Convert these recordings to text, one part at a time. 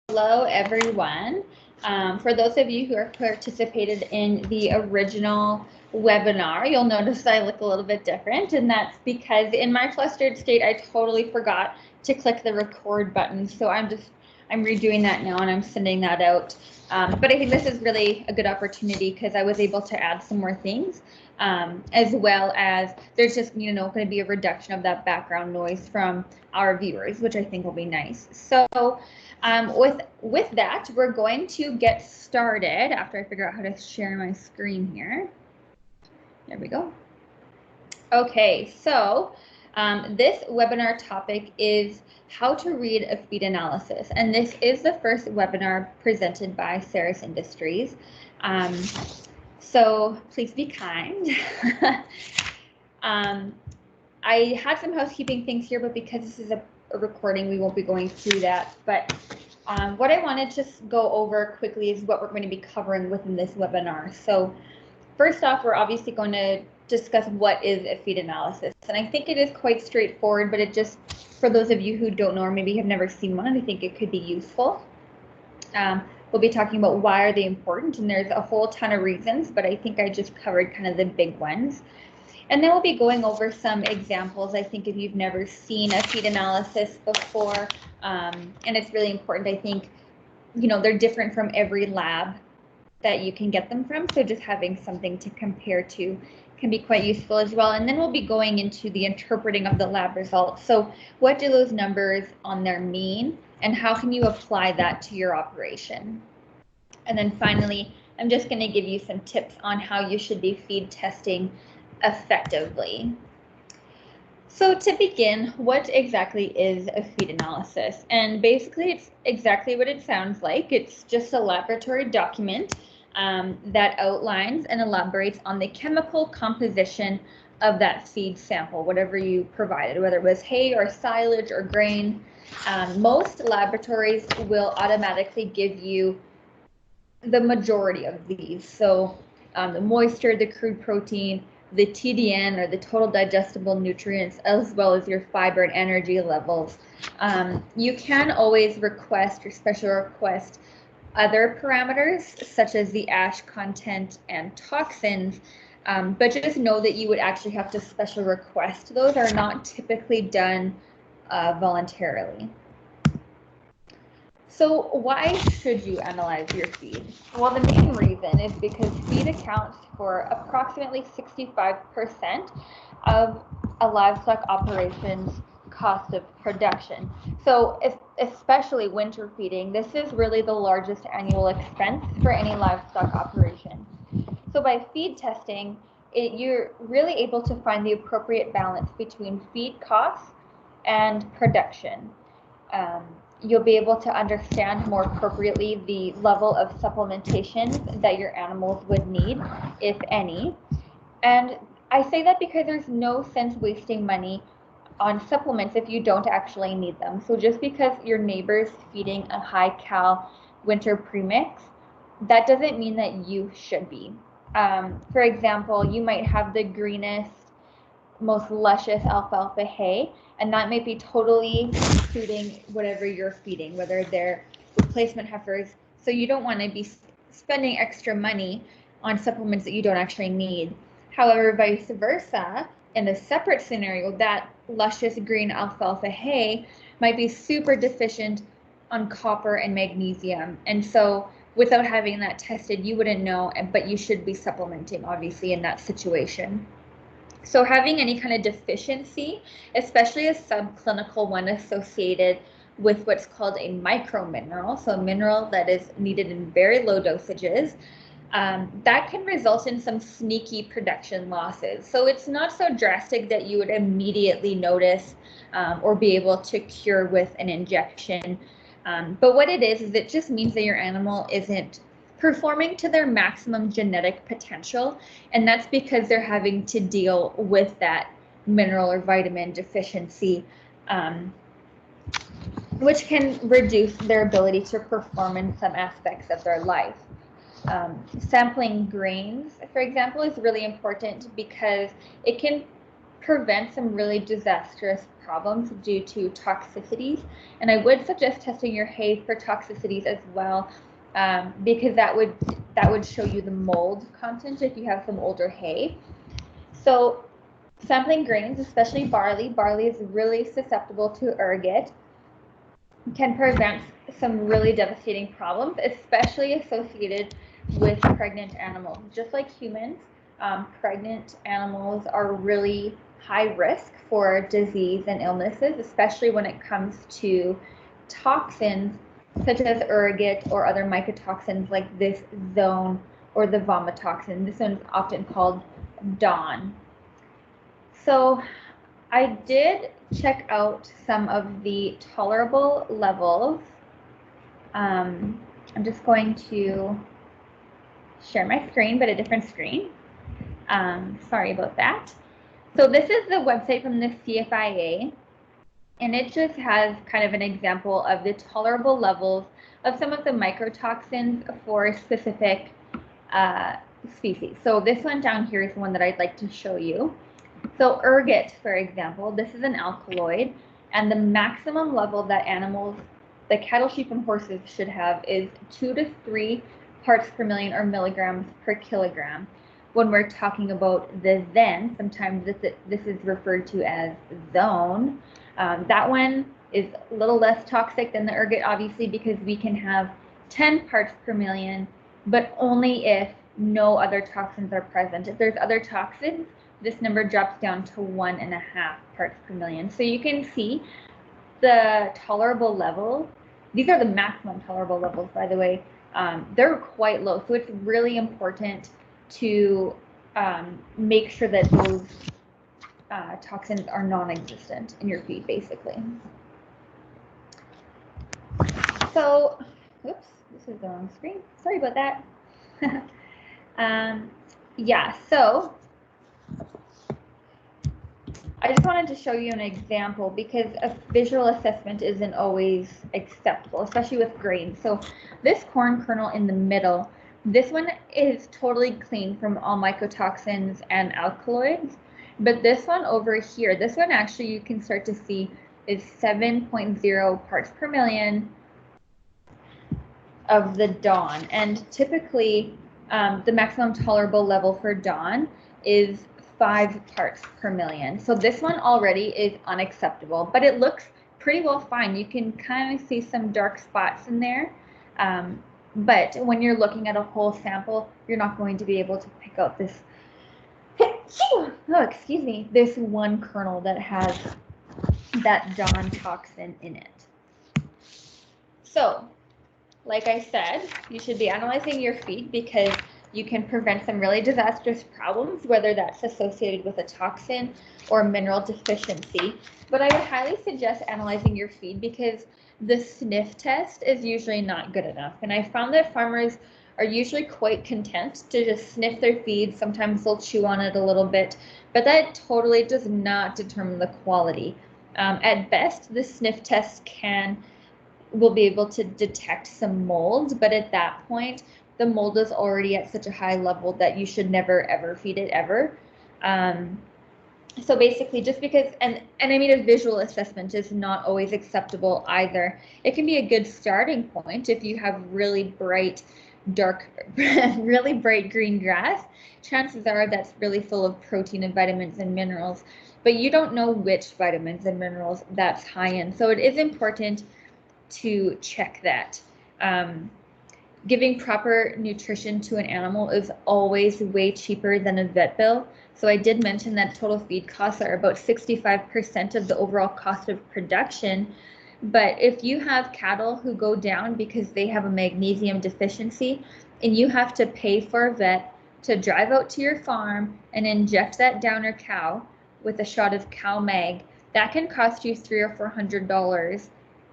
Hello, everyone. For those of you who have participated in the original webinar, you'll notice I look a little bit different, and that's because in my flustered state, I totally forgot to click the record button. So I'm redoing that now, and I'm sending that out. But I think this is really a good opportunity because I was able to add some more things, as well as there's just, going to be a reduction of that background noise from our viewers, which I think will be nice. So with that, we're going to get started after I figure out how to share my screen here. There we go. Okay, so this webinar topic is how to read a feed analysis. And this is the first webinar presented by Ceres Industries. So please be kind. I had some housekeeping things here, but because this is a recording, we won't be going through that. But what I wanted to go over quickly is what we're going to be covering within this webinar. So first off, we're obviously going to discuss what is a feed analysis. And I think it is quite straightforward, but it just, for those of you who don't know or maybe have never seen one, I think it could be useful. We'll be talking about why are they important, and there's a whole ton of reasons, but I think I just covered kind of the big ones. And then we'll be going over some examples. I think if you've never seen a feed analysis before, and it's really important, I think, they're different from every lab that you can get them from. So just having something to compare to can be quite useful as well. And then we'll be going into the interpreting of the lab results. So what do those numbers on there mean, and how can you apply that to your operation? And then finally, I'm just going to give you some tips on how you should be feed testing effectively. So to begin, what exactly is a feed analysis? And basically it's exactly what it sounds like. It's just a laboratory document that outlines and elaborates on the chemical composition of that feed sample, whatever you provided, whether it was hay or silage or grain. Most laboratories will automatically give you the majority of these. So the moisture, the crude protein, the TDN or the total digestible nutrients, as well as your fiber and energy levels. You can always request or special request other parameters such as the ash content and toxins, but just know that you would actually have to special request. Those are not typically done voluntarily. So why should you analyze your feed? Well, the main reason is because feed accounts for approximately 65% of a livestock operation's cost of production. So especially winter feeding, this is really the largest annual expense for any livestock operation. So by feed testing, you're really able to find the appropriate balance between feed costs and production. You'll be able to understand more appropriately the level of supplementation that your animals would need, if any. And I say that because there's no sense wasting money on supplements if you don't actually need them. So just because your neighbor's feeding a high cal winter premix, that doesn't mean that you should be. For example, you might have the greenest, most luscious alfalfa hay, and that might be totally suiting whatever you're feeding, whether they're replacement heifers. So you don't want to be spending extra money on supplements that you don't actually need. However, vice versa, in a separate scenario, that luscious green alfalfa hay might be super deficient on copper and magnesium. And so without having that tested, you wouldn't know, but you should be supplementing, obviously, in that situation. So having any kind of deficiency, especially a subclinical one associated with what's called a micromineral, so a mineral that is needed in very low dosages, that can result in some sneaky production losses. So it's not so drastic that you would immediately notice or be able to cure with an injection. But what it is it just means that your animal isn't performing to their maximum genetic potential, and that's because they're having to deal with that mineral or vitamin deficiency, which can reduce their ability to perform in some aspects of their life. Sampling grains, for example, is really important because it can prevent some really disastrous problems due to toxicities. And I would suggest testing your hay for toxicities as well, because that would show you the mold content if you have some older hay. So sampling grains, especially barley. Barley is really susceptible to ergot, can prevent some really devastating problems, especially associated with pregnant animals. Just like humans, pregnant animals are really high risk for disease and illnesses, especially when it comes to toxins such as ergot or other mycotoxins like this zone or the vomitoxin. This one's often called DAWN. So I did check out some of the tolerable levels. I'm just going to share my screen, but a different screen. Sorry about that. So this is the website from the CFIA, and it just has kind of an example of the tolerable levels of some of the mycotoxins for specific species. So this one down here is the one that I'd like to show you. So ergot, for example, this is an alkaloid, and the maximum level that animals, the cattle, sheep, and horses should have is 2 to 3 parts per million or milligrams per kilogram. When we're talking about the then, sometimes this is referred to as zone. That one is a little less toxic than the ergot, obviously, because we can have 10 parts per million, but only if no other toxins are present. If there's other toxins, this number drops down to 1.5 parts per million. So you can see the tolerable level. These are the maximum tolerable levels, by the way. They're quite low. So it's really important to make sure that those toxins are non-existent in your feed, basically. So, oops, this is the wrong screen. Sorry about that. Yeah, so I just wanted to show you an example because a visual assessment isn't always acceptable, especially with grains. So this corn kernel in the middle, this one is totally clean from all mycotoxins and alkaloids. But this one over here, this one actually you can start to see is 7.0 parts per million of the DAWN. And typically the maximum tolerable level for DAWN is 5 parts per million. So this one already is unacceptable, but it looks pretty well fine. You can kind of see some dark spots in there. But when you're looking at a whole sample, you're not going to be able to pick out this, oh, excuse me, this one kernel that has that DAWN toxin in it. So, like I said, you should be analyzing your feed because you can prevent some really disastrous problems, whether that's associated with a toxin or mineral deficiency. But I would highly suggest analyzing your feed because the sniff test is usually not good enough. And I found that farmers are usually quite content to just sniff their feed. Sometimes they'll chew on it a little bit, but that totally does not determine the quality. At best, the sniff test will be able to detect some mold, but at that point, the mold is already at such a high level that you should never ever feed it ever. So basically, just because, and I mean, a visual assessment is not always acceptable either. It can be a good starting point if you have really bright, dark, really bright green grass. Chances are that's really full of protein and vitamins and minerals, but you don't know which vitamins and minerals that's high in. So it is important to check that. Giving proper nutrition to an animal is always way cheaper than a vet bill. So I did mention that total feed costs are about 65% of the overall cost of production. But if you have cattle who go down because they have a magnesium deficiency and you have to pay for a vet to drive out to your farm and inject that downer cow with a shot of cow mag, that can cost you $300 or $400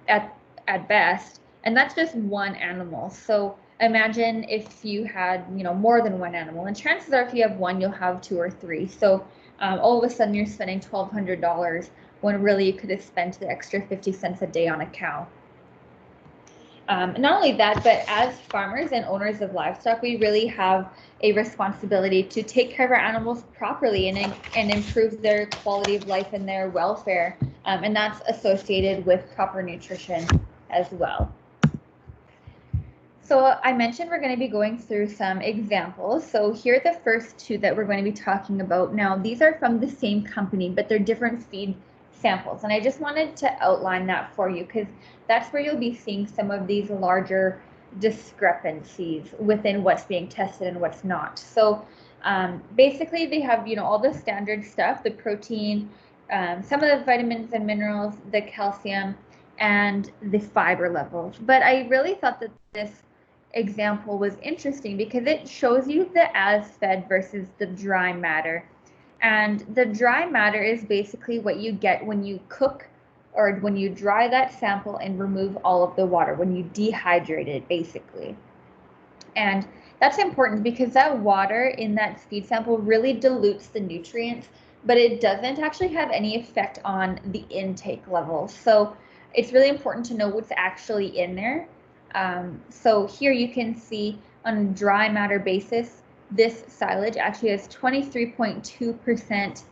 at best. And that's just one animal. So imagine if you had, more than one animal. And chances are if you have one, you'll have 2 or 3. So all of a sudden you're spending $1,200 when really you could have spent the extra 50 cents a day on a cow. Not only that, but as farmers and owners of livestock, we really have a responsibility to take care of our animals properly and improve their quality of life and their welfare. And that's associated with proper nutrition as well. So I mentioned we're going to be going through some examples. So here are the first two that we're going to be talking about. Now, these are from the same company, but they're different feed samples. And I just wanted to outline that for you because that's where you'll be seeing some of these larger discrepancies within what's being tested and what's not. So basically they have, all the standard stuff, the protein, some of the vitamins and minerals, the calcium, and the fiber levels. But I really thought that this example was interesting because it shows you the as-fed versus the dry matter. And the dry matter is basically what you get when you cook or when you dry that sample and remove all of the water, when you dehydrate it, basically. And that's important because that water in that feed sample really dilutes the nutrients, but it doesn't actually have any effect on the intake levels. So it's really important to know what's actually in there. So here you can see on a dry matter basis, this silage actually has 23.2%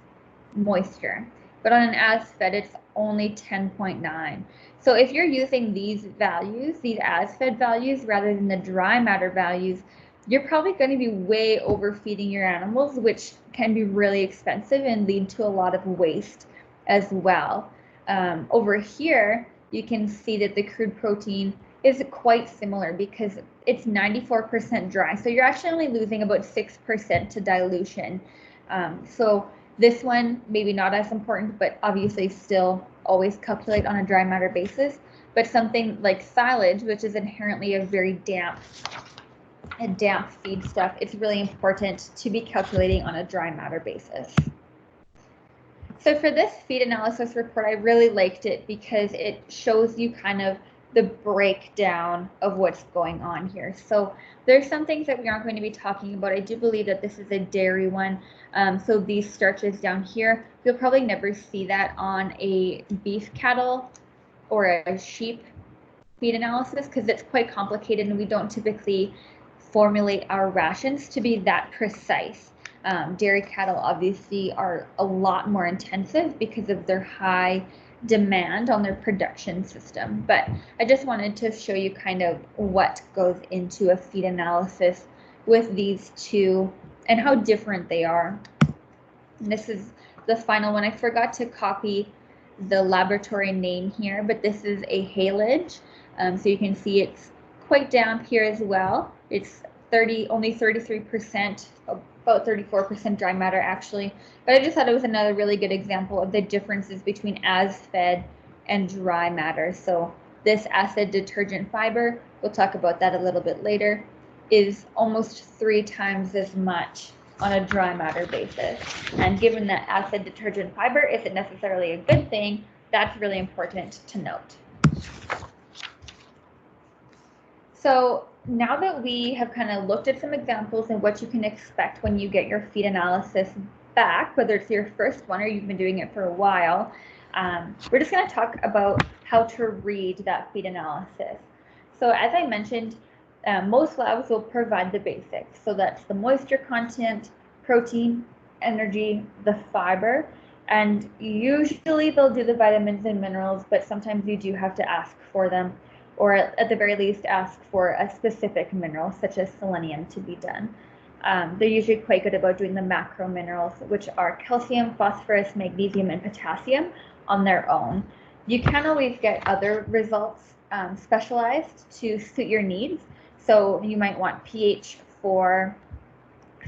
moisture, but on an as-fed, it's only 10.9. So if you're using these values, these as-fed values, rather than the dry matter values, you're probably going to be way overfeeding your animals, which can be really expensive and lead to a lot of waste as well. Over here, you can see that the crude protein is quite similar because it's 94% dry. So you're actually only losing about 6% to dilution. So this one, maybe not as important, but obviously still always calculate on a dry matter basis. But something like silage, which is inherently a very damp feed stuff, it's really important to be calculating on a dry matter basis. So for this feed analysis report, I really liked it because it shows you kind of the breakdown of what's going on here. So there's some things that we aren't going to be talking about. I do believe that this is a dairy one. So these starches down here, you'll probably never see that on a beef cattle or a sheep feed analysis because it's quite complicated and we don't typically formulate our rations to be that precise. Dairy cattle obviously are a lot more intensive because of their high demand on their production system. But I just wanted to show you kind of what goes into a feed analysis with these two and how different they are. And this is the final one. I forgot to copy the laboratory name here, but this is a haylage. So you can see it's quite damp here as well. It's only 33%, about 34% dry matter actually. But I just thought it was another really good example of the differences between as-fed and dry matter. So this acid detergent fiber, we'll talk about that a little bit later, is almost 3 times as much on a dry matter basis. And given that acid detergent fiber isn't necessarily a good thing, that's really important to note. So now that we have kind of looked at some examples and what you can expect when you get your feed analysis back, whether it's your first one or you've been doing it for a while, we're just going to talk about how to read that feed analysis. So as I mentioned, most labs will provide the basics. So that's the moisture content, protein, energy, the fiber, and usually they'll do the vitamins and minerals, but sometimes you do have to ask for them, or at the very least ask for a specific mineral such as selenium to be done. They're usually quite good about doing the macro minerals, which are calcium, phosphorus, magnesium, and potassium on their own. You can always get other results specialized to suit your needs. So you might want pH for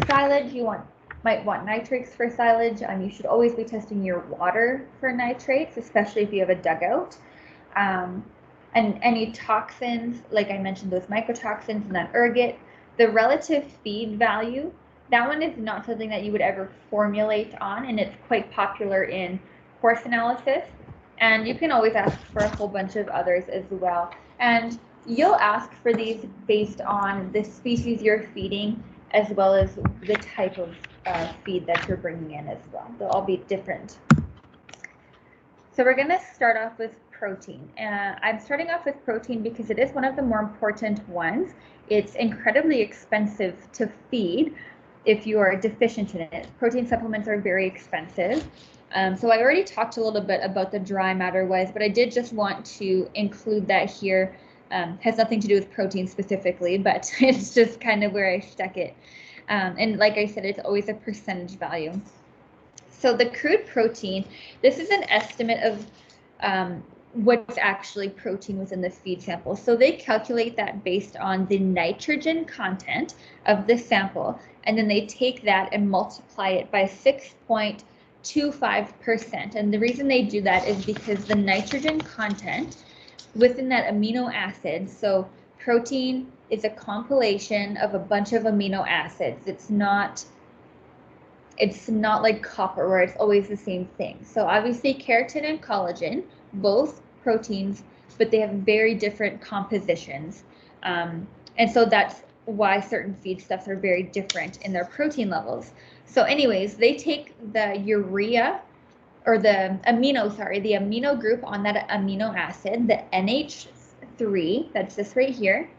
silage, might want nitrates for silage. You should always be testing your water for nitrates, especially if you have a dugout. And any toxins, like I mentioned, those mycotoxins and that ergot, the relative feed value, that one is not something that you would ever formulate on, and it's quite popular in course analysis. And you can always ask for a whole bunch of others as well. And you'll ask for these based on the species you're feeding, as well as the type of feed that you're bringing in as well. They'll all be different. So we're going to start off with protein. I'm starting off with protein because it is one of the more important ones. It's incredibly expensive to feed if you are deficient in it. Protein supplements are very expensive. So I already talked a little bit about the dry matter was, but I did just want to include that here. Has nothing to do with protein specifically, but it's just kind of where I stuck it. And like I said, it's always a percentage value. So the crude protein, this is an estimate of what's actually protein within the feed sample. So they calculate that based on the nitrogen content of the sample, and then they take that and multiply it by 6.25%. And the reason they do that is because the nitrogen content within that amino acid, so protein is a compilation of a bunch of amino acids. It's not like copper where it's always the same thing. So obviously keratin and collagen, both proteins, but they have very different compositions. And so that's why certain feedstuffs are very different in their protein levels. So anyways, they take the urea or the amino group on that amino acid, the NH3, that's this right here,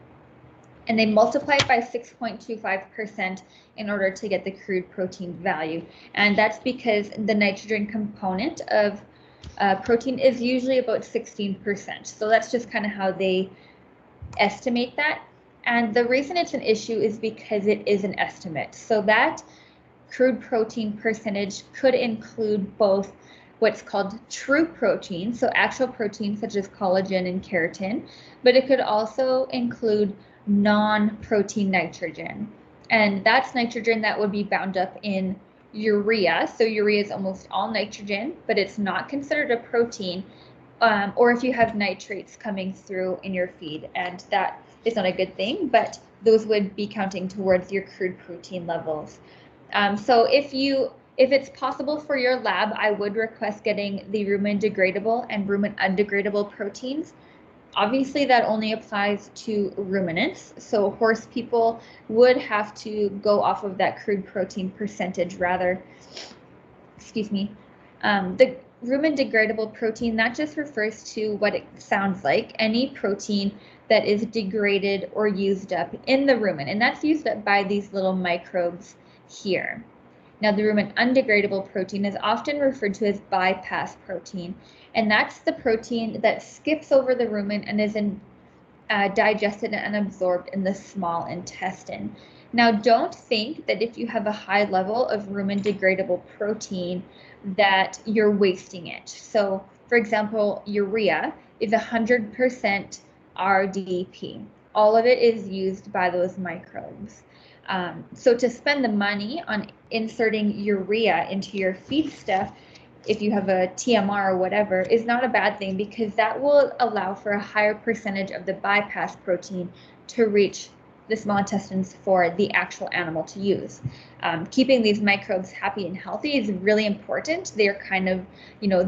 and they multiply it by 6.25% in order to get the crude protein value. And that's because the nitrogen component of protein is usually about 16%. So that's just kind of how they estimate that. And the reason it's an issue is because it is an estimate. So that crude protein percentage could include both what's called true protein, so actual proteins such as collagen and keratin, but it could also include non-protein nitrogen. And that's nitrogen that would be bound up in urea. So urea is almost all nitrogen, but it's not considered a protein, or if you have nitrates coming through in your feed, and that is not a good thing, but those would be counting towards your crude protein levels. So if it's possible for your lab, I would request getting the rumen degradable and rumen undegradable proteins. Obviously, that only applies to ruminants. So horse people would have to go off of that crude protein percentage rather. Excuse me. The rumen degradable protein, that just refers to what it sounds like, any protein that is degraded or used up in the rumen. And that's used up by these little microbes here. Now, the rumen undegradable protein is often referred to as bypass protein, and that's the protein that skips over the rumen and is digested and absorbed in the small intestine. Now, don't think that if you have a high level of rumen degradable protein that you're wasting it. So, for example, urea is 100% RDP. All of it is used by those microbes. So to spend the money on inserting urea into your feed stuff, if you have a TMR or whatever, is not a bad thing, because that will allow for a higher percentage of the bypass protein to reach the small intestines for the actual animal to use. Keeping these microbes happy and healthy is really important. They are kind of,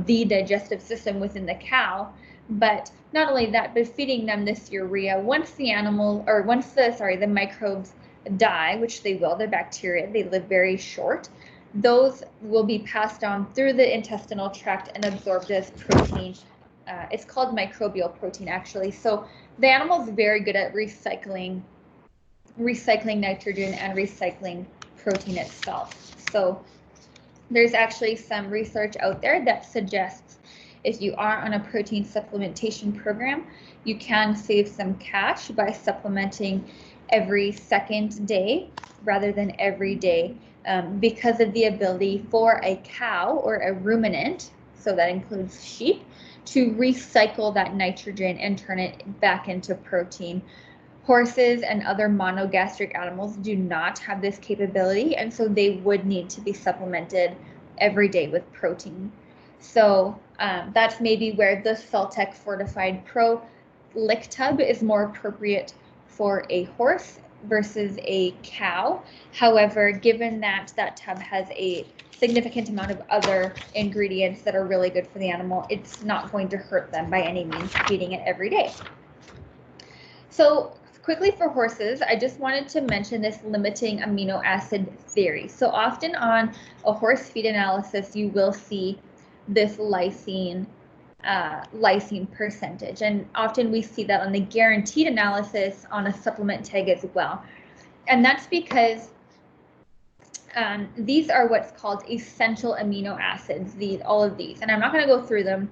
the digestive system within the cow. But not only that, but feeding them this urea, once the microbes die, which they will, they're bacteria, they live very short, those will be passed on through the intestinal tract and absorbed as protein. It's called microbial protein, actually. So the animal is very good at recycling nitrogen and recycling protein itself. So there's actually some research out there that suggests if you are on a protein supplementation program, you can save some cash by supplementing every second day rather than every day, because of the ability for a cow or a ruminant, so that includes sheep, to recycle that nitrogen and turn it back into protein. Horses and other monogastric animals do not have this capability, and so they would need to be supplemented every day with protein. So that's maybe where the Celtec Fortified Pro Lick Tub is more appropriate for a horse versus a cow. However, given that that tub has a significant amount of other ingredients that are really good for the animal, it's not going to hurt them by any means feeding it every day. So quickly for horses, I just wanted to mention this limiting amino acid theory. So often on a horse feed analysis, you will see this lysine lysine percentage. And often we see that on the guaranteed analysis on a supplement tag as well. And that's because these are what's called essential amino acids, all of these. And I'm not going to go through them.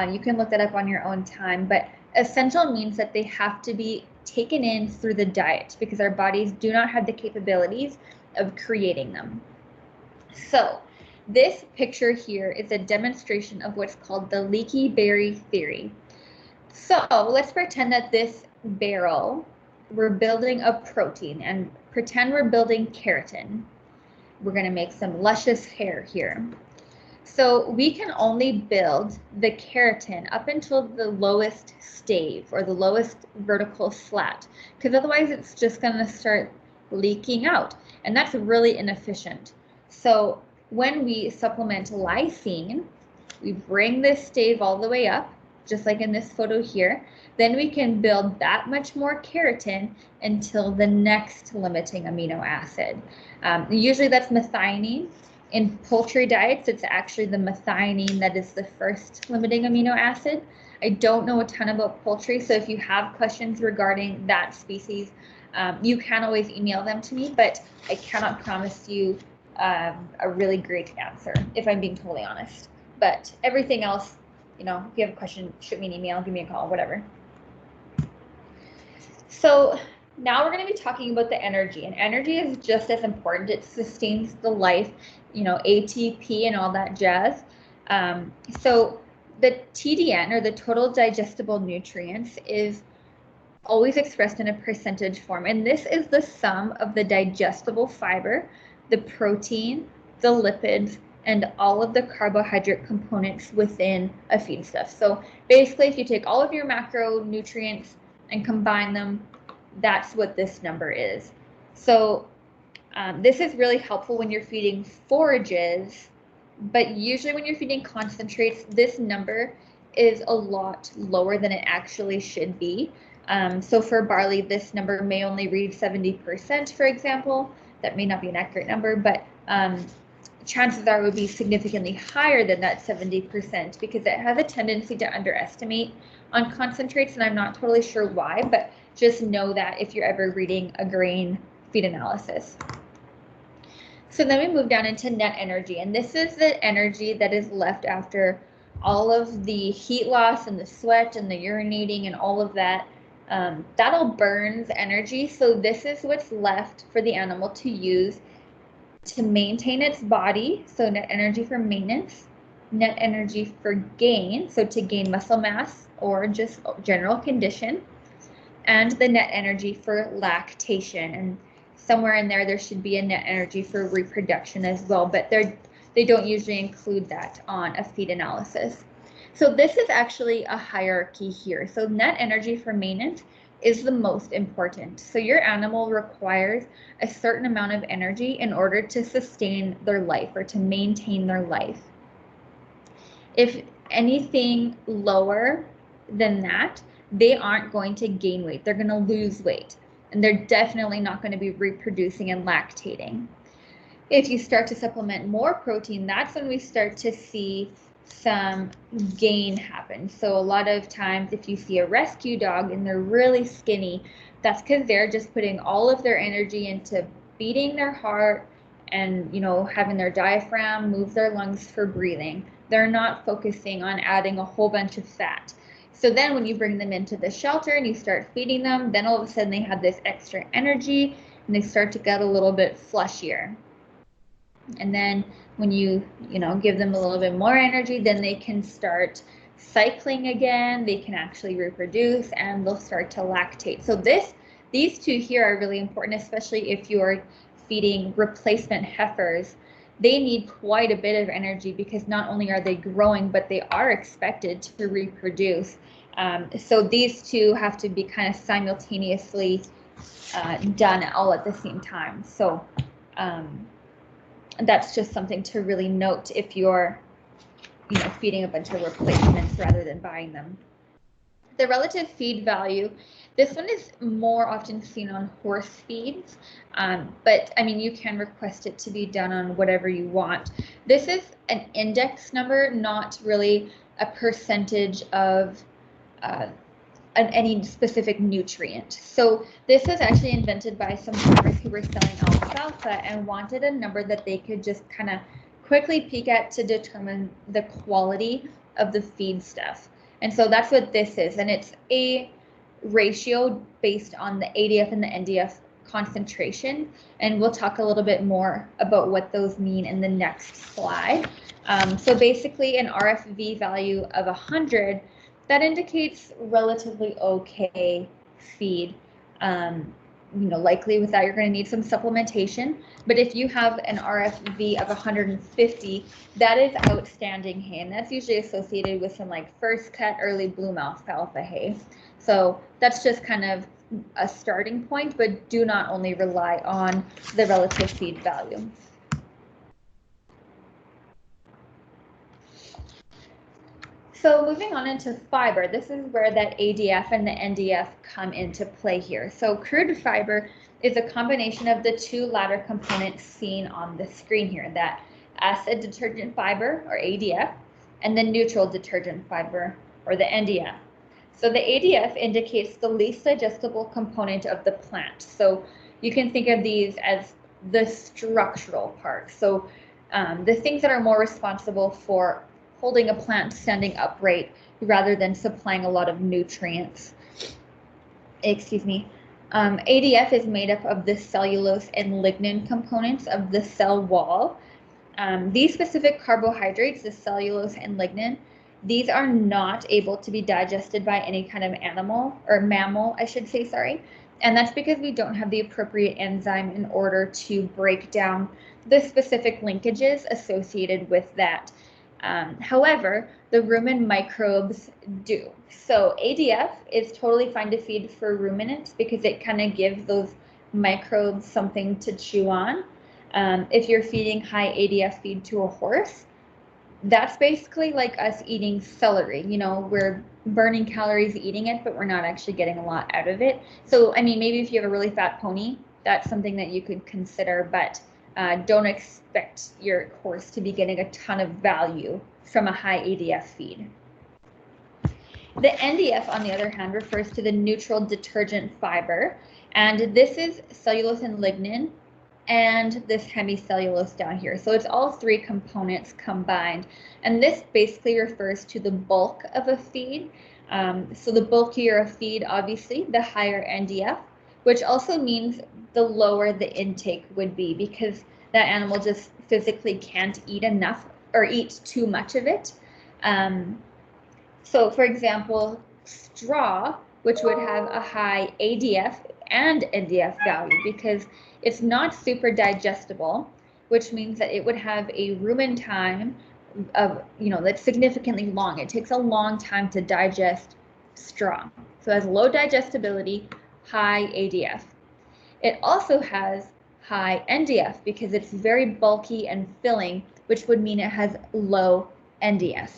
You can look that up on your own time. But essential means that they have to be taken in through the diet because our bodies do not have the capabilities of creating them. So this picture here is a demonstration of what's called the leaky berry theory. So let's pretend that this barrel, we're building a protein, and pretend we're building keratin. We're going to make some luscious hair here. So we can only build the keratin up until the lowest stave or the lowest vertical slat, because otherwise it's just going to start leaking out, and that's really inefficient. So when we supplement lysine, we bring this stave all the way up, just like in this photo here. Then we can build that much more keratin until the next limiting amino acid. Usually that's methionine. In poultry diets, it's actually the methionine that is the first limiting amino acid. I don't know a ton about poultry, so if you have questions regarding that species, you can always email them to me, but I cannot promise you a really great answer, if I'm being totally honest. But everything else, you know, if you have a question, shoot me an email, give me a call, whatever. So now we're going to be talking about the energy, and energy is just as important. It sustains the life, you know, ATP and all that jazz. So the TDN, or the total digestible nutrients, is always expressed in a percentage form, and this is the sum of the digestible fiber, the protein, the lipids, and all of the carbohydrate components within a feedstuff. So basically, if you take all of your macronutrients and combine them, that's what this number is. So this is really helpful when you're feeding forages, but usually when you're feeding concentrates, this number is a lot lower than it actually should be. So for barley, this number may only read 70%, for example. That may not be an accurate number, but chances are it would be significantly higher than that 70% because it has a tendency to underestimate on concentrates, and I'm not totally sure why, but just know that if you're ever reading a grain feed analysis. So then we move down into net energy, and this is the energy that is left after all of the heat loss and the sweat and the urinating and all of that. That all burns energy, so this is what's left for the animal to use to maintain its body, so net energy for maintenance, net energy for gain, so to gain muscle mass or just general condition, and the net energy for lactation. And somewhere in there should be a net energy for reproduction as well, but they don't usually include that on a feed analysis. So this is actually a hierarchy here. So net energy for maintenance is the most important. So your animal requires a certain amount of energy in order to sustain their life or to maintain their life. If anything lower than that, they aren't going to gain weight. They're going to lose weight, and they're definitely not going to be reproducing and lactating. If you start to supplement more protein, that's when we start to see some gain happen. So a lot of times if you see a rescue dog and they're really skinny, that's because they're just putting all of their energy into beating their heart and, you know, having their diaphragm move their lungs for breathing. They're not focusing on adding a whole bunch of fat. So then when you bring them into the shelter and you start feeding them, then all of a sudden they have this extra energy and they start to get a little bit flushier. And then when you give them a little bit more energy, then they can start cycling again, they can actually reproduce, and they'll start to lactate. So these two here are really important, especially if you're feeding replacement heifers. They need quite a bit of energy because not only are they growing, but they are expected to reproduce. So these two have to be kind of simultaneously done all at the same time. So that's just something to really note if you're feeding a bunch of replacements rather than buying them. The relative feed value, this one is more often seen on horse feeds, but I mean, you can request it to be done on whatever you want. This is an index number, not really a percentage of any specific nutrient. So this was actually invented by some farmers who were selling alfalfa and wanted a number that they could just kind of quickly peek at to determine the quality of the feedstuff. And so that's what this is. And it's a ratio based on the ADF and the NDF concentration. And we'll talk a little bit more about what those mean in the next slide. So basically an RFV value of 100, that indicates relatively okay feed. Likely with that, you're going to need some supplementation. But if you have an RFV of 150, that is outstanding hay. And that's usually associated with some like first cut, early bloom alfalfa hay. So that's just kind of a starting point, but do not only rely on the relative feed value. So moving on into fiber, this is where that ADF and the NDF come into play here. So crude fiber is a combination of the two latter components seen on the screen here, that acid detergent fiber, or ADF, and the neutral detergent fiber, or the NDF. So the ADF indicates the least digestible component of the plant. So you can think of these as the structural part. So the things that are more responsible for holding a plant standing upright rather than supplying a lot of nutrients. Excuse me. ADF is made up of the cellulose and lignin components of the cell wall. These specific carbohydrates, the cellulose and lignin, these are not able to be digested by any kind of animal, or mammal, I should say, sorry. And that's because we don't have the appropriate enzyme in order to break down the specific linkages associated with that. However, the rumen microbes do. So ADF is totally fine to feed for ruminants because it kind of gives those microbes something to chew on. If you're feeding high ADF feed to a horse, that's basically like us eating celery. We're burning calories eating it, but we're not actually getting a lot out of it. So, I mean, maybe if you have a really fat pony, that's something that you could consider, but don't expect your horse to be getting a ton of value from a high ADF feed. The NDF, on the other hand, refers to the neutral detergent fiber, and this is cellulose and lignin, and this hemicellulose down here. So it's all three components combined, and this basically refers to the bulk of a feed. So the bulkier a feed, obviously, the higher NDF, which also means the lower the intake would be, because that animal just physically can't eat enough or eat too much of it. So for example, straw, which would have a high ADF and NDF value because it's not super digestible, which means that it would have a rumen time of, that's significantly long. It takes a long time to digest straw. So it has low digestibility, high ADF. It also has high NDF because it's very bulky and filling, which would mean it has low NDF,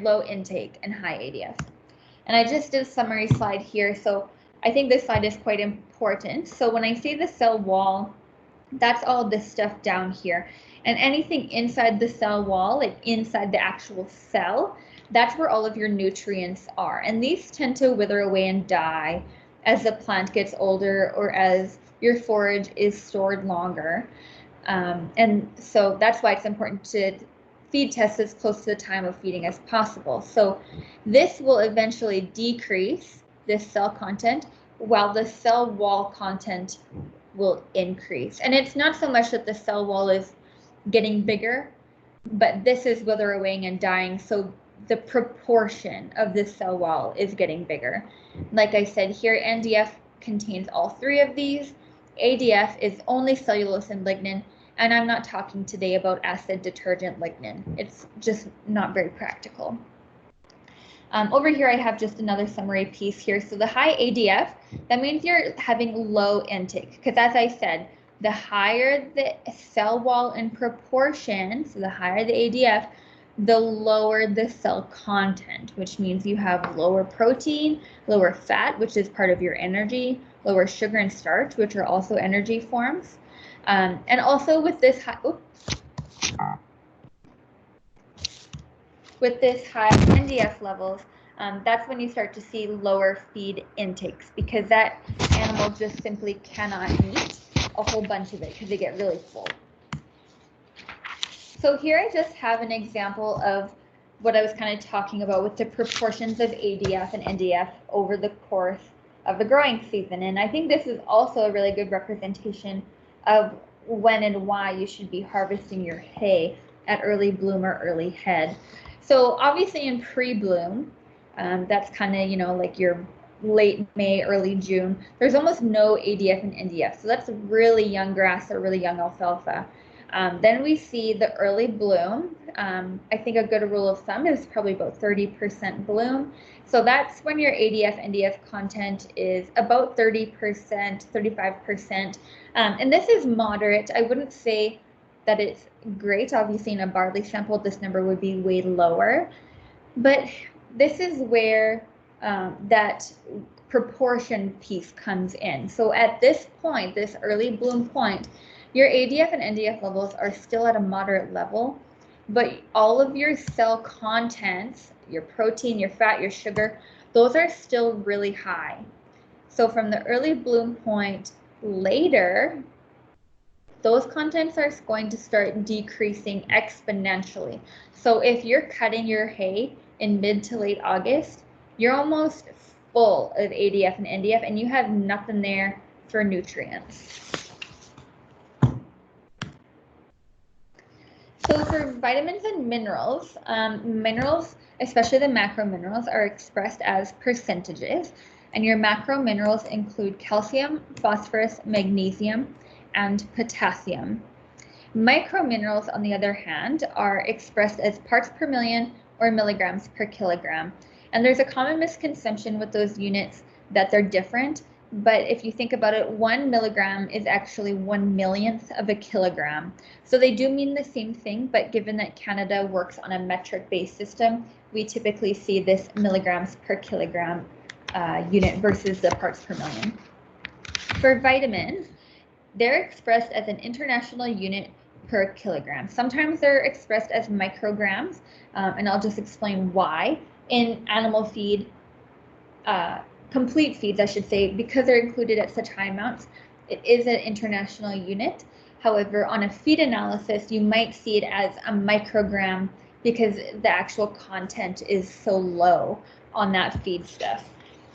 low intake and high ADF. And I just did a summary slide here, so I think this slide is quite important. So when I say the cell wall, that's all this stuff down here. And anything inside the cell wall, like inside the actual cell, that's where all of your nutrients are. And these tend to wither away and die as the plant gets older or as your forage is stored longer. And so that's why it's important to feed test as close to the time of feeding as possible. So this will eventually decrease this cell content while the cell wall content will increase. And it's not so much that the cell wall is getting bigger, but this is withering and dying. So the proportion of the cell wall is getting bigger. Like I said here, NDF contains all three of these. ADF is only cellulose and lignin, and I'm not talking today about acid detergent lignin. It's just not very practical. Over here, I have just another summary piece here. So the high ADF, that means you're having low intake, because as I said, the higher the cell wall in proportion, so the higher the ADF, the lower the cell content, which means you have lower protein, lower fat, which is part of your energy, lower sugar and starch, which are also energy forms. And also with this high, with this high NDF levels, that's when you start to see lower feed intakes, because that animal just simply cannot eat a whole bunch of it because they get really full. So here I just have an example of what I was kind of talking about with the proportions of ADF and NDF over the course of the growing season. And I think this is also a really good representation of when and why you should be harvesting your hay at early bloom or early head. So obviously in pre-bloom, that's kind of, you know, like your late May, early June, there's almost no ADF and NDF. So that's really young grass or really young alfalfa. Then we see the early bloom. I think a good rule of thumb is probably about 30% bloom. So that's when your ADF, NDF content is about 30%, 35%. And this is moderate. I wouldn't say that it's great. Obviously in a barley sample, this number would be way lower. But this is where that proportion piece comes in. So at this point, this early bloom point, your ADF and NDF levels are still at a moderate level, but all of your cell contents, your protein, your fat, your sugar, those are still really high. So from the early bloom point later, those contents are going to start decreasing exponentially. So if you're cutting your hay in mid to late August, you're almost full of ADF and NDF and you have nothing there for nutrients. So for vitamins and minerals, minerals, especially the macro minerals, are expressed as percentages. And your macro minerals include calcium, phosphorus, magnesium, and potassium. Micro minerals, on the other hand, are expressed as parts per million or milligrams per kilogram. And there's a common misconception with those units that they're different. But if you think about it, 1 milligram is actually 1/1,000,000th of a kilogram. So they do mean the same thing, but given that Canada works on a metric-based system, we typically see this milligrams per kilogram unit versus the parts per million. For vitamins, they're expressed as an international unit per kilogram. Sometimes they're expressed as micrograms, and I'll just explain why. In animal feed, complete feeds, I should say, because they're included at such high amounts, it is an international unit. However, on a feed analysis, you might see it as a microgram because the actual content is so low on that feed stuff.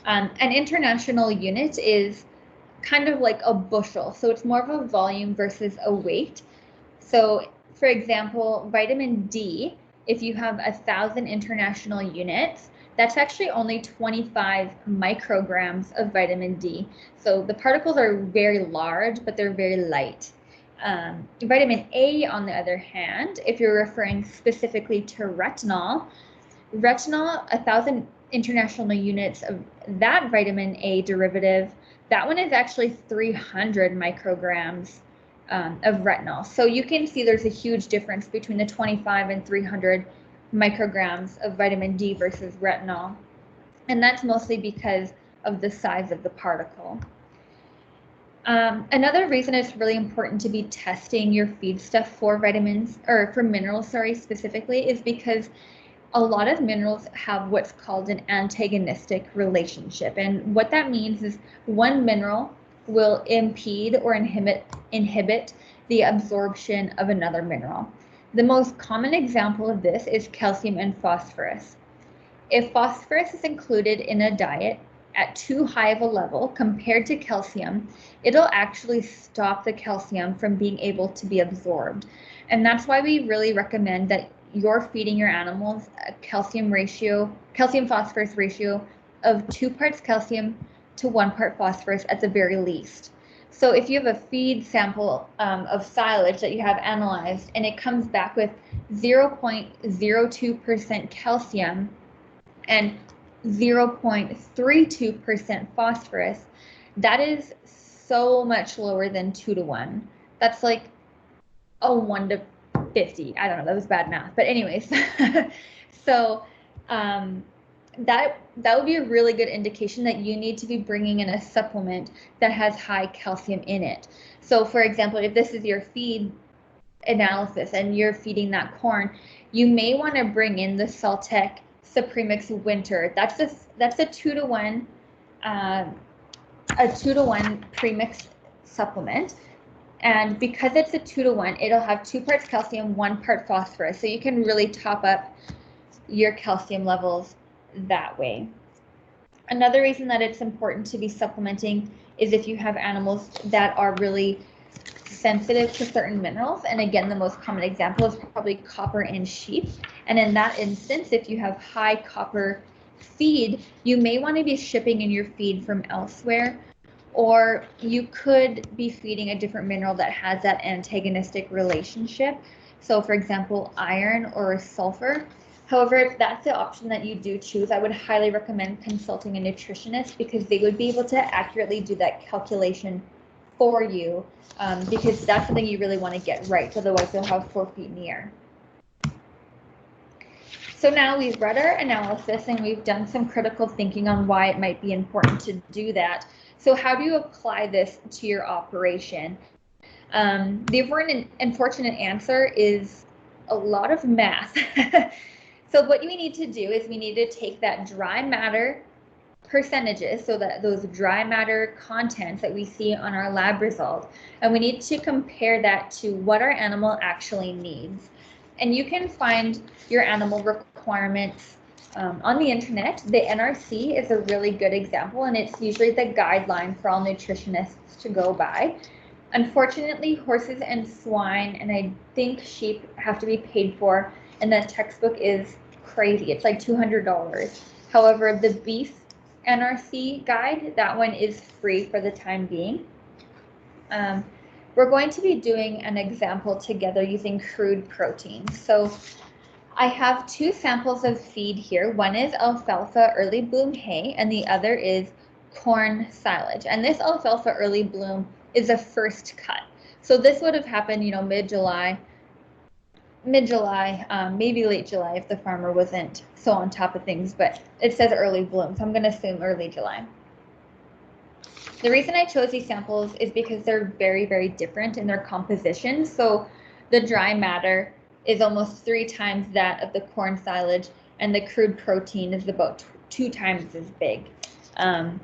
An international unit is kind of like a bushel, so it's more of a volume versus a weight. So, for example, vitamin D, if you have 1,000 international units, that's actually only 25 micrograms of vitamin D. So the particles are very large, but they're very light. Vitamin A, on the other hand, if you're referring specifically to retinol, 1,000 international units of that vitamin A derivative, that one is actually 300 micrograms of retinol. So you can see there's a huge difference between the 25 and 300 micrograms of vitamin D versus retinol. And that's mostly because of the size of the particle. Another reason it's really important to be testing your feed stuff for vitamins, or for minerals, specifically, is because a lot of minerals have what's called an antagonistic relationship. And what that means is one mineral will impede or inhibit the absorption of another mineral. The most common example of this is calcium and phosphorus. If phosphorus is included in a diet at too high of a level compared to calcium, it'll actually stop the calcium from being able to be absorbed. And that's why we really recommend that you're feeding your animals a calcium phosphorus ratio of 2 parts calcium to 1 part phosphorus at the very least. So if you have a feed sample of silage that you have analyzed and it comes back with 0.02% calcium and 0.32% phosphorus, that is so much lower than 2 to 1. That's like a 1 to 50. I don't know, that was bad math. But anyways, so that would be a really good indication that you need to be bringing in a supplement that has high calcium in it. So for example, if this is your feed analysis and you're feeding that corn, you may want to bring in the Saltec Supremix Winter. That's a 2-to-1 premix supplement. And because it's a 2-to-1, it'll have 2 parts calcium, 1 part phosphorus. So you can really top up your calcium levels that way. Another reason that it's important to be supplementing is if you have animals that are really sensitive to certain minerals. And again, the most common example is probably copper in sheep. And in that instance, if you have high copper feed, you may want to be shipping in your feed from elsewhere, or you could be feeding a different mineral that has that antagonistic relationship. So for example, iron or sulfur. However, if that's the option that you do choose, I would highly recommend consulting a nutritionist, because they would be able to accurately do that calculation for you, because that's something you really want to get right. Otherwise, you'll have 4 feet in the air. So now we've read our analysis and we've done some critical thinking on why it might be important to do that. So how do you apply this to your operation? The unfortunate answer is a lot of math. So what we need to do is we need to take that dry matter percentages, so that those dry matter contents that we see on our lab result, and we need to compare that to what our animal actually needs. And you can find your animal requirements on the internet. The NRC is a really good example, and it's usually the guideline for all nutritionists to go by. Unfortunately, horses and swine, and I think sheep, have to be paid for, and that textbook is crazy. It's like $200. However, the beef NRC guide, that one is free for the time being. We're going to be doing an example together using crude protein. So I have 2 samples of feed here. One is alfalfa early bloom hay, and the other is corn silage. And this alfalfa early bloom is a first cut. So this would have happened, mid-July, maybe late July if the farmer wasn't so on top of things, but it says early bloom, so I'm going to assume early July. The reason I chose these samples is because they're very, very different in their composition. So the dry matter is almost 3 times that of the corn silage, and the crude protein is about 2 times as big. And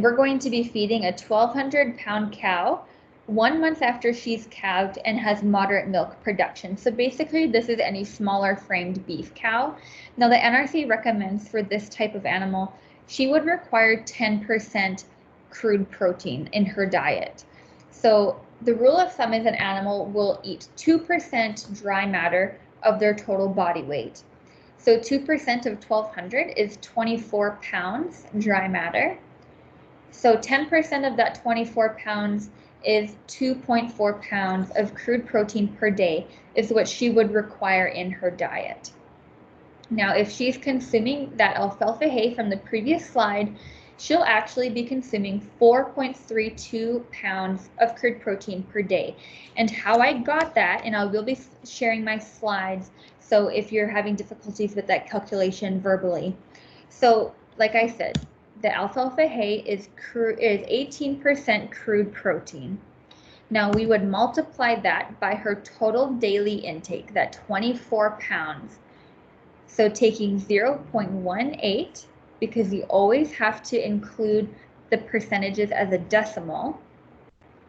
we're going to be feeding a 1,200-pound cow 1 month after she's calved and has moderate milk production. So basically, this is any smaller framed beef cow. Now, the NRC recommends for this type of animal, she would require 10% crude protein in her diet. So the rule of thumb is an animal will eat 2% dry matter of their total body weight. So 2% of 1,200 is 24 pounds dry matter. So 10% of that 24 pounds is 2.4 pounds of crude protein per day is what she would require in her diet. Now, if she's consuming that alfalfa hay from the previous slide, she'll actually be consuming 4.32 pounds of crude protein per day. And how I got that, and I will be sharing my slides, so if you're having difficulties with that calculation verbally. So, like I said, the alfalfa hay is 18% crude protein. Now we would multiply that by her total daily intake, that 24 pounds. So taking 0.18, because you always have to include the percentages as a decimal.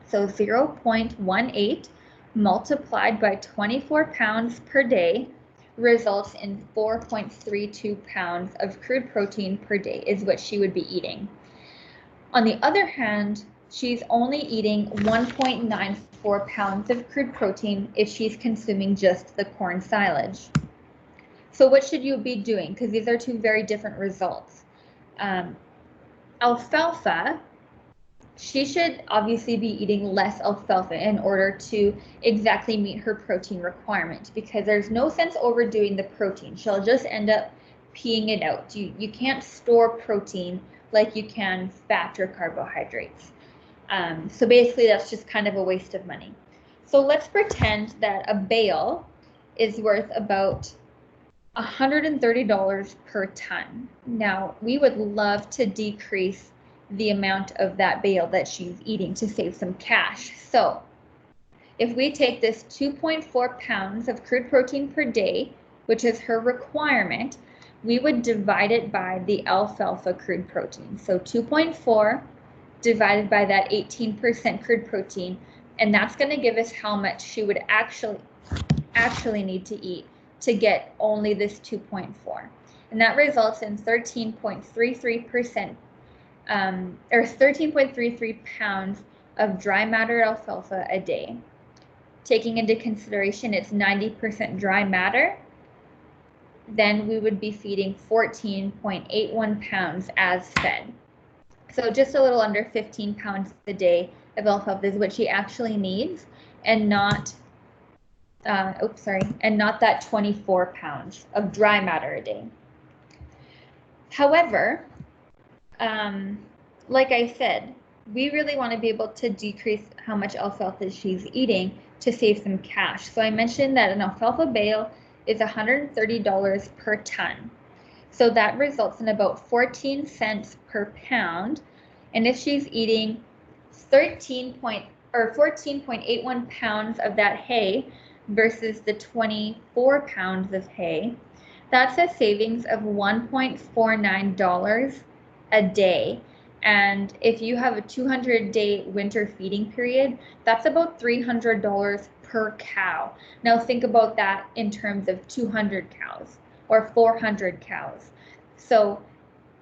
So 0.18 multiplied by 24 pounds per day results in 4.32 pounds of crude protein per day is what she would be eating. On the other hand, she's only eating 1.94 pounds of crude protein if she's consuming just the corn silage. So what should you be doing? Because these are 2 very different results. Alfalfa, she should obviously be eating less alfalfa in order to exactly meet her protein requirement, because there's no sense overdoing the protein. She'll just end up peeing it out. You can't store protein like you can fat or carbohydrates. So basically that's just kind of a waste of money. So let's pretend that a bale is worth about $130 per ton. Now, we would love to decrease the amount of that bale that she's eating to save some cash. So if we take this 2.4 pounds of crude protein per day which is her requirement, we would divide it by the alfalfa crude protein. So 2.4 divided by that 18% crude protein, and that's going to give us how much she would actually need to eat to get only this 2.4. And that results in 13.33% or 13.33 pounds of dry matter alfalfa a day. Taking into consideration it's 90% dry matter, then we would be feeding 14.81 pounds as fed. So just a little under 15 pounds a day of alfalfa is what she actually needs, and not that 24 pounds of dry matter a day. However, like I said, we really want to be able to decrease how much alfalfa she's eating to save some cash. So I mentioned that an alfalfa bale is $130 per ton. So that results in about 14 cents per pound. And if she's eating 14.81 pounds of that hay versus the 24 pounds of hay, that's a savings of $1.49 a day. And if you have a 200-day winter feeding period, that's about $300 per cow. Now think about that in terms of 200 cows or 400 cows. So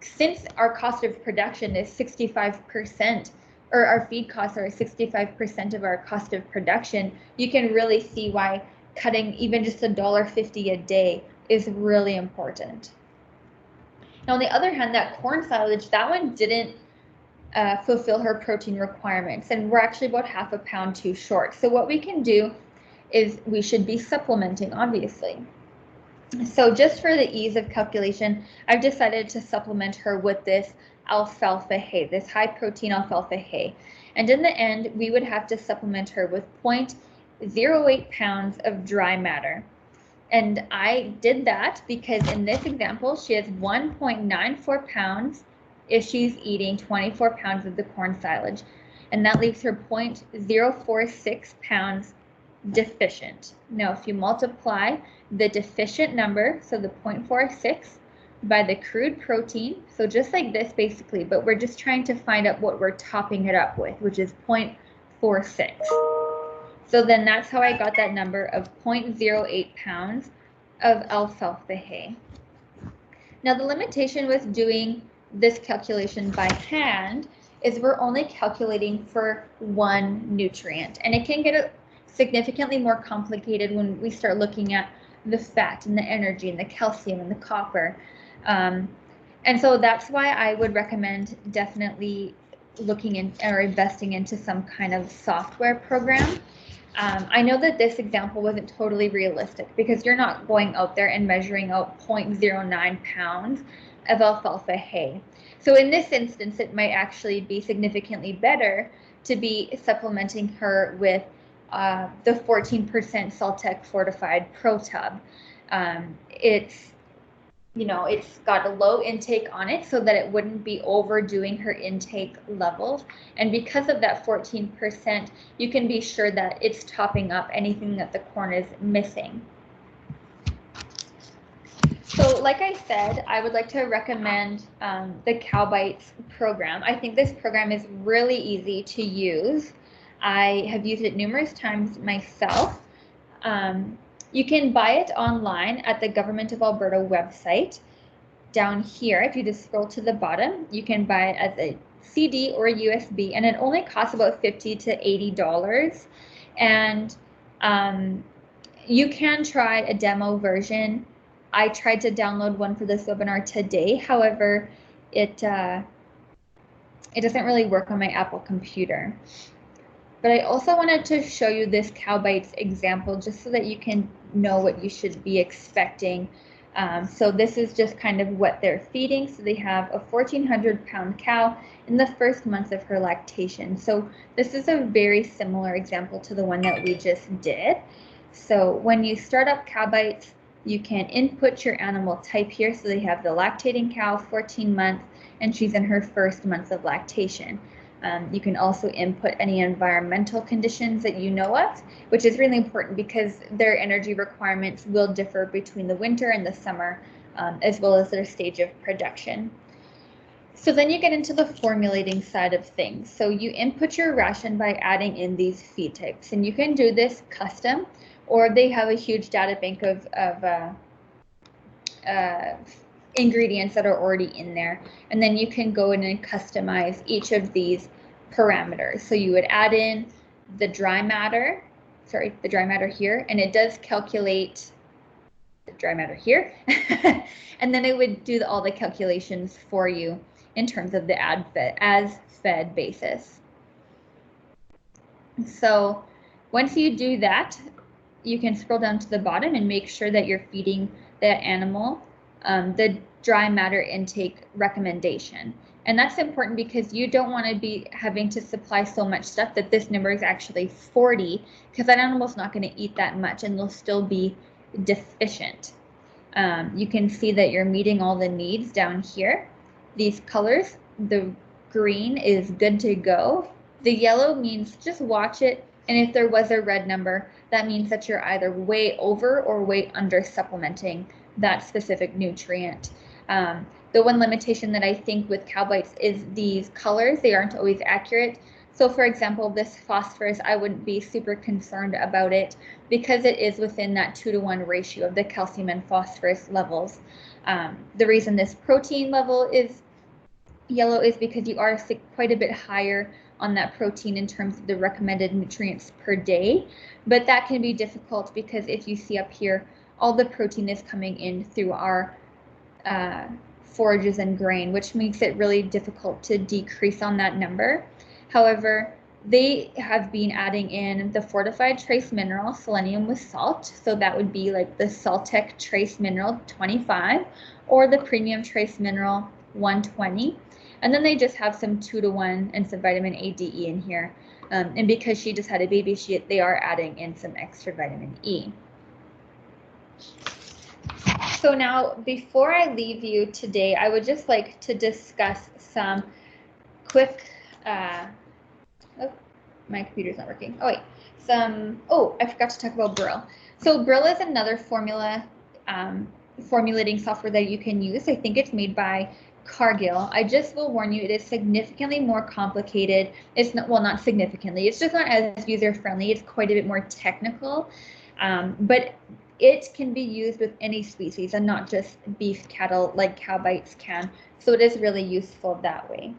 since our cost of production is 65%, or our feed costs are 65% of our cost of production, you can really see why cutting even just $1.50 a day is really important. Now, on the other hand, that corn silage, that one didn't fulfill her protein requirements, and we're actually about half a pound too short. So what we can do is we should be supplementing, obviously. So just for the ease of calculation, I've decided to supplement her with this alfalfa hay, this high protein alfalfa hay. And in the end, we would have to supplement her with 0.08 pounds of dry matter. And I did that because in this example, she has 1.94 pounds if she's eating 24 pounds of the corn silage. And that leaves her 0.046 pounds deficient. Now, if you multiply the deficient number, so the 0.46, by the crude protein, so just like this basically, but we're just trying to find out what we're topping it up with, which is 0.46. So then that's how I got that number of 0.08 pounds of alfalfa hay. Now the limitation with doing this calculation by hand is we're only calculating for one nutrient, and it can get significantly more complicated when we start looking at the fat and the energy and the calcium and the copper. And so that's why I would recommend definitely looking in or investing into some kind of software program. I know that this example wasn't totally realistic because you're not going out there and measuring out 0.09 pounds of alfalfa hay. So in this instance, it might actually be significantly better to be supplementing her with the 14% Saltec fortified Pro Tub. It's got a low intake on it so that it wouldn't be overdoing her intake levels. And because of that 14%, you can be sure that it's topping up anything that the corn is missing. So like I said, I would like to recommend the Cow Bites program. I think this program is really easy to use. I have used it numerous times myself. You can buy it online at the Government of Alberta website. Down here, if you just scroll to the bottom, you can buy it as a CD or a USB, and it only costs about $50 to $80. And you can try a demo version. I tried to download one for this webinar today. However, it doesn't really work on my Apple computer. But I also wanted to show you this Cow Bites example just so that you can know what you should be expecting. So this is just kind of what they're feeding. So they have a 1,400-pound cow in the first month of her lactation. So this is a very similar example to the one that we just did. So when you start up Cow Bites, you can input your animal type here. So they have the lactating cow, 14 months, and she's in her first month of lactation. You can also input any environmental conditions that you know of, which is really important because their energy requirements will differ between the winter and the summer, as well as their stage of production. So then you get into the formulating side of things. So you input your ration by adding in these feed types, and you can do this custom, or they have a huge data bank of ingredients that are already in there, and then you can go in and customize each of these parameters. So you would add in the dry matter here, and it does calculate the dry matter here, and then it would do all the calculations for you in terms of the as fed basis. So once you do that, you can scroll down to the bottom and make sure that you're feeding that animal the dry matter intake recommendation. And that's important because you don't want to be having to supply so much stuff that this number is actually 40, because that animal's not going to eat that much and they'll still be deficient. You can see that you're meeting all the needs down here. These colors, the green is good to go. The yellow means just watch it, and if there was a red number, that means that you're either way over or way under supplementing that specific nutrient. The one limitation that I think with cow bites is these colors, they aren't always accurate. So for example, this phosphorus, I wouldn't be super concerned about it because it is within that 2-to-1 ratio of the calcium and phosphorus levels. The reason this protein level is yellow is because you are quite a bit higher on that protein in terms of the recommended nutrients per day, but that can be difficult because if you see up here, all the protein is coming in through our forages and grain, which makes it really difficult to decrease on that number. However, they have been adding in the fortified trace mineral selenium with salt, so that would be like the Saltec trace mineral 25 or the premium trace mineral 120. And then they just have some 2-to-1 and some vitamin A, D, E in here. And because she just had a baby, they are adding in some extra vitamin E. So now, before I leave you today, I would just like to discuss some quick, oh, my computer's not working. Oh wait, I forgot to talk about Brill. So Brill is another formulating software that you can use. I think it's made by Cargill. I just will warn you, it is significantly more complicated. It's not, well, not significantly, it's just not as user-friendly. It's quite a bit more technical, but it can be used with any species and not just beef cattle like cow bites can. So it is really useful that way.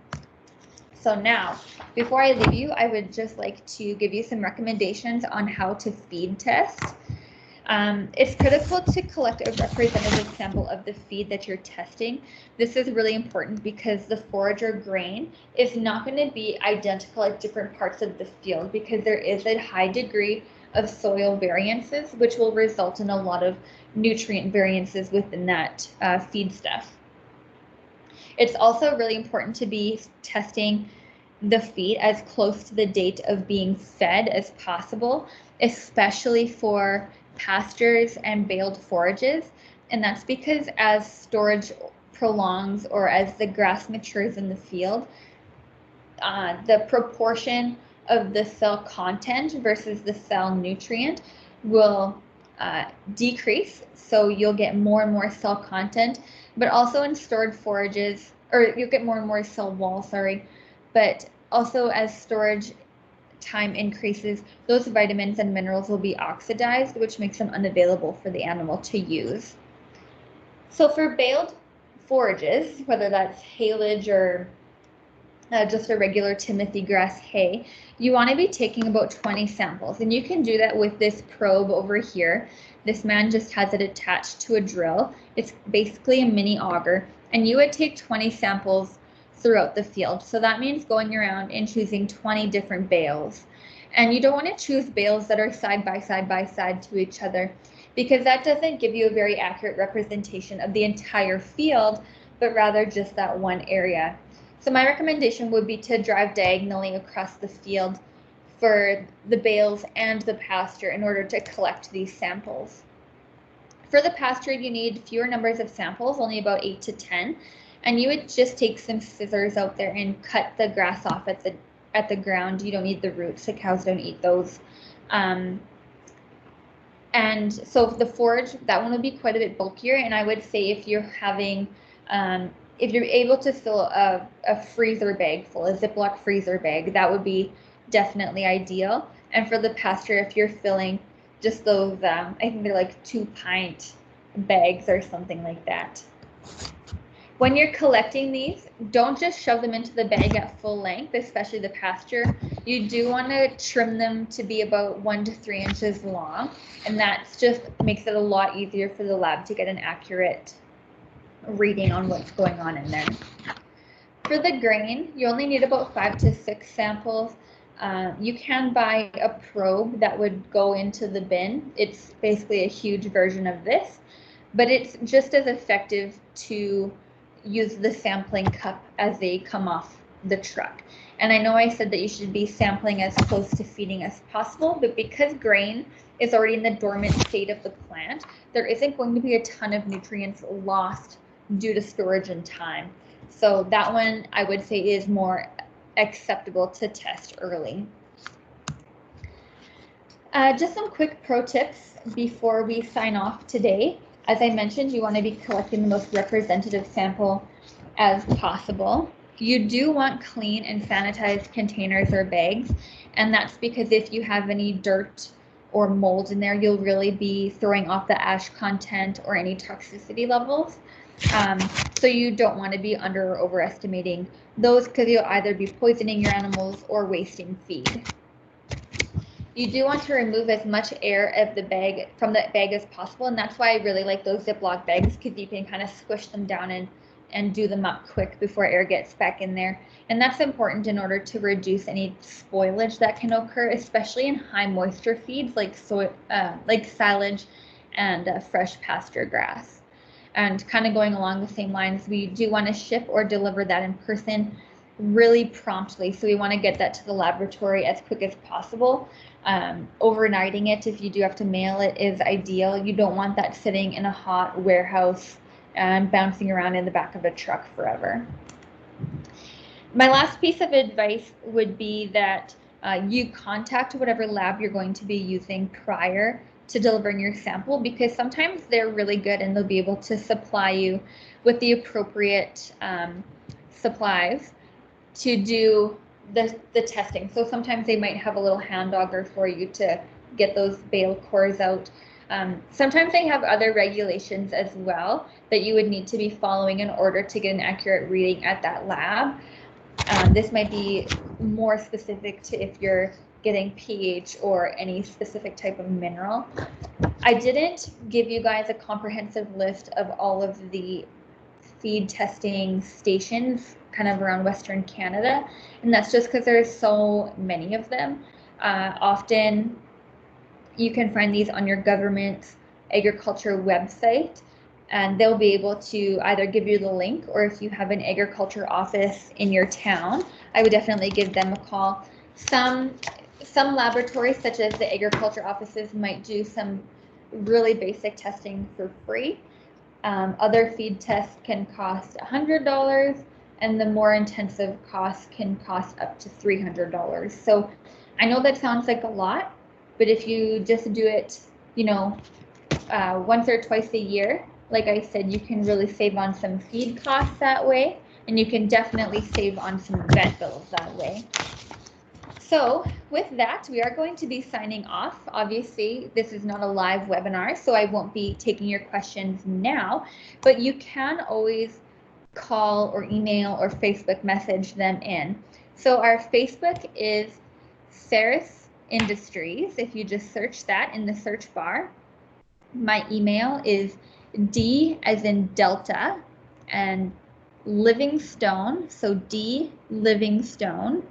So now, before I leave you, I would just like to give you some recommendations on how to feed test. It's critical to collect a representative sample of the feed that you're testing. This is really important because the forage or grain is not going to be identical at different parts of the field because there is a high degree of soil variances, which will result in a lot of nutrient variances within that feed stuff. It's also really important to be testing the feed as close to the date of being fed as possible, especially for pastures and baled forages. And that's because as storage prolongs or as the grass matures in the field, the proportion of the cell content versus the cell nutrient will decrease. So you'll get more and more cell content, but also in stored forages, or you'll get more and more cell wall, but also as storage time increases, those vitamins and minerals will be oxidized, which makes them unavailable for the animal to use. So for baled forages, whether that's haylage or just a regular Timothy grass hay, you want to be taking about 20 samples, and you can do that with this probe over here. This man just has it attached to a drill. It's basically a mini auger, and you would take 20 samples throughout the field. So that means going around and choosing 20 different bales. And you don't want to choose bales that are side by side to each other, because that doesn't give you a very accurate representation of the entire field, but rather just that one area. So my recommendation would be to drive diagonally across the field for the bales and the pasture in order to collect these samples. For the pasture, you need fewer numbers of samples, only about 8 to 10. And you would just take some scissors out there and cut the grass off at the ground. You don't need the roots. The cows don't eat those. And so the forage, that one would be quite a bit bulkier. And I would say if you're having, if you're able to fill a freezer bag full, a Ziploc freezer bag, that would be definitely ideal. And for the pasture, if you're filling just those, I think they're like 2-pint bags or something like that. When you're collecting these, don't just shove them into the bag at full length, especially the pasture. You do want to trim them to be about 1 to 3 inches long, and that just makes it a lot easier for the lab to get an accurate reading on what's going on in there. For the grain, you only need about 5 to 6 samples. You can buy a probe that would go into the bin. It's basically a huge version of this, but it's just as effective to use the sampling cup as they come off the truck. And I know I said that you should be sampling as close to feeding as possible, but because grain is already in the dormant state of the plant, there isn't going to be a ton of nutrients lost due to storage and time. So that one I would say is more acceptable to test early. Just some quick pro tips before we sign off today. As I mentioned, you want to be collecting the most representative sample as possible. You do want clean and sanitized containers or bags, and that's because if you have any dirt or mold in there, you'll really be throwing off the ash content or any toxicity levels. So you don't want to be under or overestimating those, because you'll either be poisoning your animals or wasting feed. You do want to remove as much air of the bag from the bag as possible, and that's why I really like those Ziploc bags, because you can kind of squish them down and do them up quick before air gets back in there. And that's important in order to reduce any spoilage that can occur, especially in high moisture feeds like silage and fresh pasture grass. And kind of going along the same lines, we do want to ship or deliver that in person really promptly. So we want to get that to the laboratory as quick as possible. Overnighting it, if you do have to mail it, is ideal. You don't want that sitting in a hot warehouse and bouncing around in the back of a truck forever. My last piece of advice would be that you contact whatever lab you're going to be using prior to delivering your sample, because sometimes they're really good and they'll be able to supply you with the appropriate supplies to do the testing. So sometimes they might have a little hand auger for you to get those bale cores out. Sometimes they have other regulations as well that you would need to be following in order to get an accurate reading at that lab. This might be more specific to if you're getting pH or any specific type of mineral. I didn't give you guys a comprehensive list of all of the feed testing stations kind of around Western Canada, and that's just because there's so many of them. Often you can find these on your government agriculture website, and they'll be able to either give you the link, or if you have an agriculture office in your town, I would definitely give them a call. Some laboratories, such as the agriculture offices, might do some really basic testing for free. Other feed tests can cost $100, and the more intensive costs can cost up to $300. So I know that sounds like a lot, but if you just do it, once or twice a year, like I said, you can really save on some feed costs that way, and you can definitely save on some vet bills that way. So with that, we are going to be signing off. Obviously, this is not a live webinar, so I won't be taking your questions now, but you can always call or email or Facebook message them in. So our Facebook is Ceres Industries, if you just search that in the search bar. My email is D as in Delta and Livingstone, so D Livingstone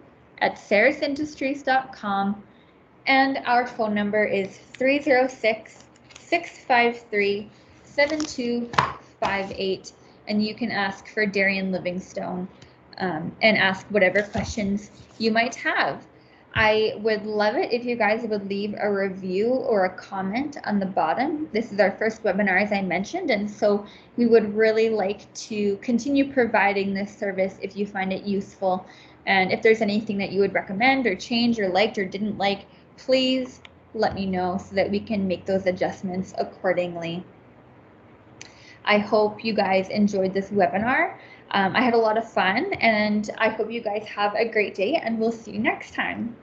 at ceresindustries.com, and our phone number is 306-653-7258, and you can ask for Darian Livingstone and ask whatever questions you might have. I would love it if you guys would leave a review or a comment on the bottom. This is our first webinar, as I mentioned, and so we would really like to continue providing this service if you find it useful. And if there's anything that you would recommend or change or liked or didn't like, please let me know so that we can make those adjustments accordingly. I hope you guys enjoyed this webinar. I had a lot of fun, and I hope you guys have a great day, and we'll see you next time.